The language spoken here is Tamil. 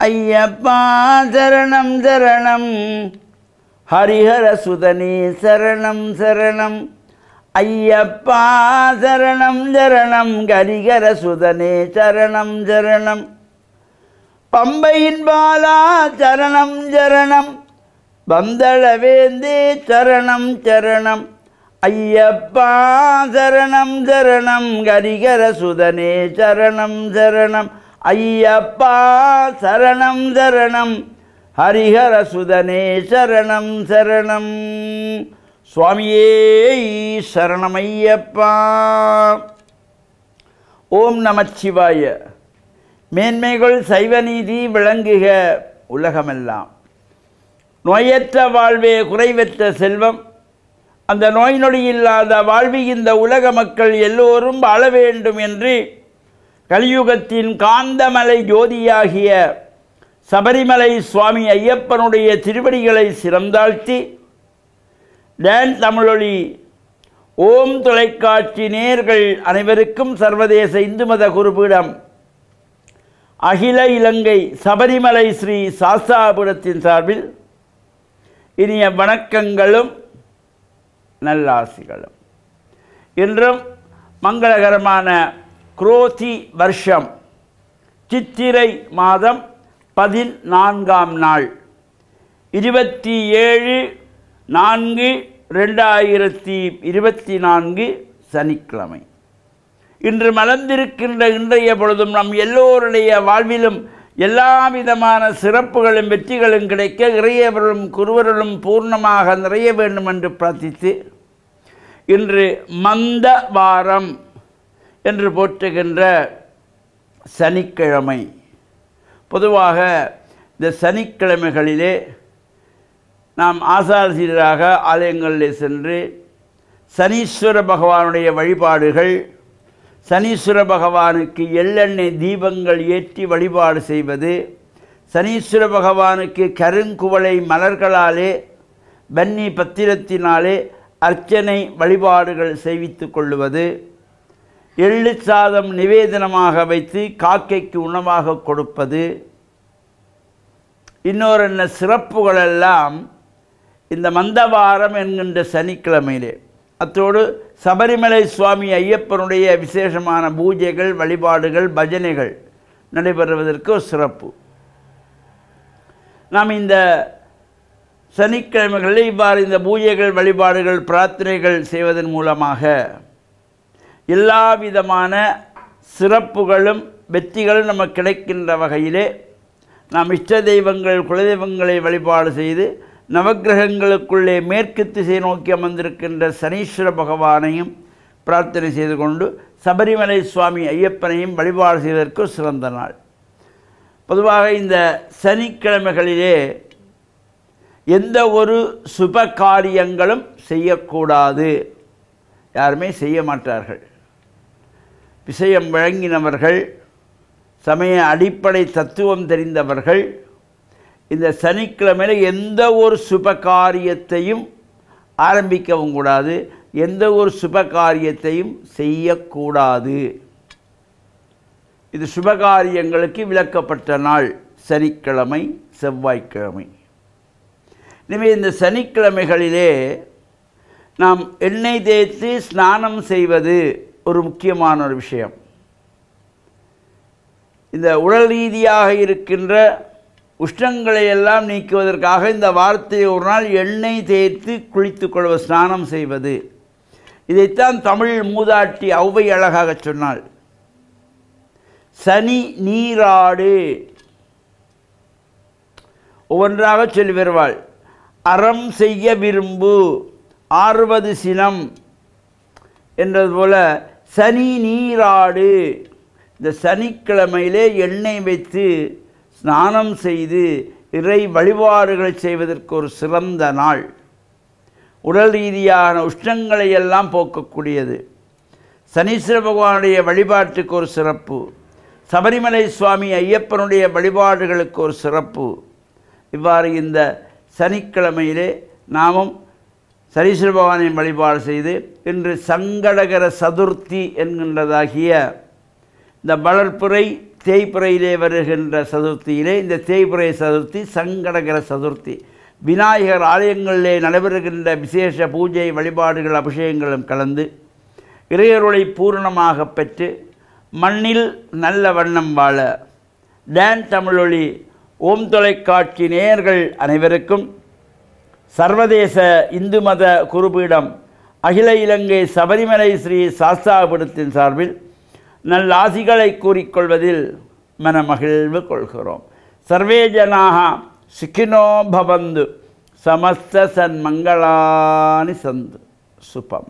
ஐயப்பா சரணம் சரணம் ஹரிஹர சுதனே சரணம் சரணம் ஐயப்பா சரணம் சரணம் ஹரிஹர சுதனே சரணம் சரணம் பம்பையின் பாலா சரணம் சரணம் பந்தளவேந்தே சரணம் சரணம் ஐயப்பா சரணம் சரணம் ஹரிஹர சுதனே சரணம் சரணம் ஐயப்பா சரணம் சரணம் ஹரிஹர சுதனே சரணம் சரணம் சுவாமியே சரணம் ஐயப்பா. ஓம் நமச்சிவாய. மேன்மைகள் சைவநீதி விளங்குக உலகமெல்லாம். நோயற்ற வாழ்வே குறைவற்ற செல்வம். அந்த நோய் நொடி இல்லாத வாழ்வி இந்த உலக மக்கள் எல்லோரும் வாழ வேண்டும் என்று கலியுகத்தின் காந்தமலை ஜோதியாகிய சபரிமலை சுவாமி ஐயப்பனுடைய திருவடிகளை சிறந்தாழ்த்தி டான் தமிழொலி ஓம் தொலைக்காட்சி நேயர்கள் அனைவருக்கும் சர்வதேச இந்து மத குருபீடம் அகில இலங்கை சபரிமலை ஸ்ரீ சாஸ்தாபுரத்தின் சார்பில் இனிய வணக்கங்களும் நல்லாசிகளும். இன்றும் மங்களகரமான குரோதி வருஷம் சித்திரை மாதம் 14ஆம் நாள் 27/4/2024 சனிக்கிழமை. இன்று மலர்ந்திருக்கின்ற இன்றைய பொழுதும் நம் எல்லோருடைய வாழ்விலும் எல்லா விதமான சிறப்புகளும் வெற்றிகளும் கிடைக்க இறையவர்களும் குருவர்களும் பூர்ணமாக நிறைய வேண்டும் என்று பிரார்த்தித்து இன்று மந்த வாரம் என்று போற்றுகின்ற சனிக்கிழமை. பொதுவாக இந்த சனிக்கிழமைகளிலே நாம் ஆசாரசீராக ஆலயங்களில் சென்று சனீஸ்வர பகவானுடைய வழிபாடுகள், சனீஸ்வர பகவானுக்கு எள்ளெண்ணெய் தீபங்கள் ஏற்றி வழிபாடு செய்வது, சனீஸ்வர பகவானுக்கு கருங்குவளை மலர்களாலே வன்னி பத்திரத்தினாலே அர்ச்சனை வழிபாடுகள் செய்வித்து கொள்வது, எள்ளு சாதம் நிவேதனமாக வைத்து காக்கைக்கு உணவாக கொடுப்பது, இன்னொரு என்ன சிறப்புகளெல்லாம் இந்த மந்தவாரம் என்கின்ற சனிக்கிழமையிலே. அத்தோடு சபரிமலை சுவாமி ஐயப்பனுடைய விசேஷமான பூஜைகள், வழிபாடுகள், பஜனைகள் நடைபெறுவதற்கு ஒரு சிறப்பு. நாம் இந்த சனிக்கிழமைகளில் இவ்வாறு இந்த பூஜைகள், வழிபாடுகள், பிரார்த்தனைகள் செய்வதன் மூலமாக எல்லா விதமான சிறப்புகளும் வெற்றிகளும் நமக்கு கிடைக்கின்ற வகையிலே நாம் இஷ்ட தெய்வங்கள், குலதெய்வங்களை வழிபாடு செய்து நவக்கிரகங்களுக்குள்ளே மேற்கு திசை நோக்கி அமர்ந்திருக்கின்ற சனீஸ்வர பகவானையும் பிரார்த்தனை செய்து கொண்டு சபரிமலை சுவாமி ஐயப்பனையும் வழிபாடு செய்வதற்கு சிறந்த நாள். பொதுவாக இந்த சனிக்கிழமைகளிலே எந்த ஒரு சுப காரியங்களும் செய்யக்கூடாது. யாருமே செய்ய மாட்டார்கள். விஷயம் வழங்கினவர்கள், சமய அடிப்படை தத்துவம் தெரிந்தவர்கள் இந்த சனிக்கிழமையில் எந்த ஒரு சுப காரியத்தையும் ஆரம்பிக்கவும் கூடாது, எந்த ஒரு சுப காரியத்தையும் செய்யக்கூடாது. இது சுபகாரியங்களுக்கு விலக்கப்பட்ட நாள் சனிக்கிழமை, செவ்வாய்க்கிழமை. எனவே இந்த சனிக்கிழமைகளிலே நாம் எண்ணெய் தேய்த்து ஸ்நானம் செய்வது ஒரு முக்கியமான ஒரு விஷயம். இந்த உடல் ரீதியாக இருக்கின்ற உஷ்ணங்களை எல்லாம் நீக்குவதற்காக இந்த வாரத்தை ஒரு நாள் எண்ணெய் தேய்த்து குளித்துக் கொள்வது, ஸ்நானம் செய்வது. இதைத்தான் தமிழ் மூதாட்டி ஔவை அழகாக சொன்னாள். சனி நீராடு. ஒவ்வொன்றாக சொல்லி வருவாள். அறம் செய்ய விரும்பு, ஆறுவது சினம் என்றது போல சனி நீராடு. இந்த சனிக்கிழமையிலே எண்ணெய் வைத்து ஸ்நானம் செய்து இறை வழிபாடுகளை செய்வதற்கு ஒரு சிறந்த நாள். உடல் ரீதியான உஷ்ணங்களை எல்லாம் போக்கக்கூடியது. சனீஸ்வர பகவானுடைய வழிபாட்டுக்கு ஒரு சிறப்பு, சபரிமலை சுவாமி ஐயப்பனுடைய வழிபாடுகளுக்கு ஒரு சிறப்பு. இவ்வாறு இந்த சனிக்கிழமையிலே நாமும் சனீஸ்வர பகவானின் வழிபாடு செய்து இன்று சங்கடகர சதுர்த்தி என்கின்றதாகிய இந்த வளர்ப்புரை தேய்பிறையிலே வருகின்ற சதுர்த்தியிலே இந்த தேய்பிறை சதுர்த்தி சங்கடகர சதுர்த்தி. விநாயகர் ஆலயங்களிலே நடைபெறுகின்ற விசேஷ பூஜை வழிபாடுகள் அபிஷேகங்களும் கலந்து இறையருளை பூரணமாக பெற்று மண்ணில் நல்ல வண்ணம் வாழ டான் தமிழொலி ஓம் தொலைக்காட்சி நேயர்கள் அனைவருக்கும் சர்வதேச இந்து மத குருபீடம் அகில இலங்கை சபரிமலை ஸ்ரீ சாஸ்தாபீடத்தின் சார்பில் நல்லாசிகளை கூறிக்கொள்வதில் மனமகிழ்வு கொள்கிறோம். சர்வே ஜனாக சுகினோ பவந்து சமஸ்த சன்மங்களானி சந்து சுபம்.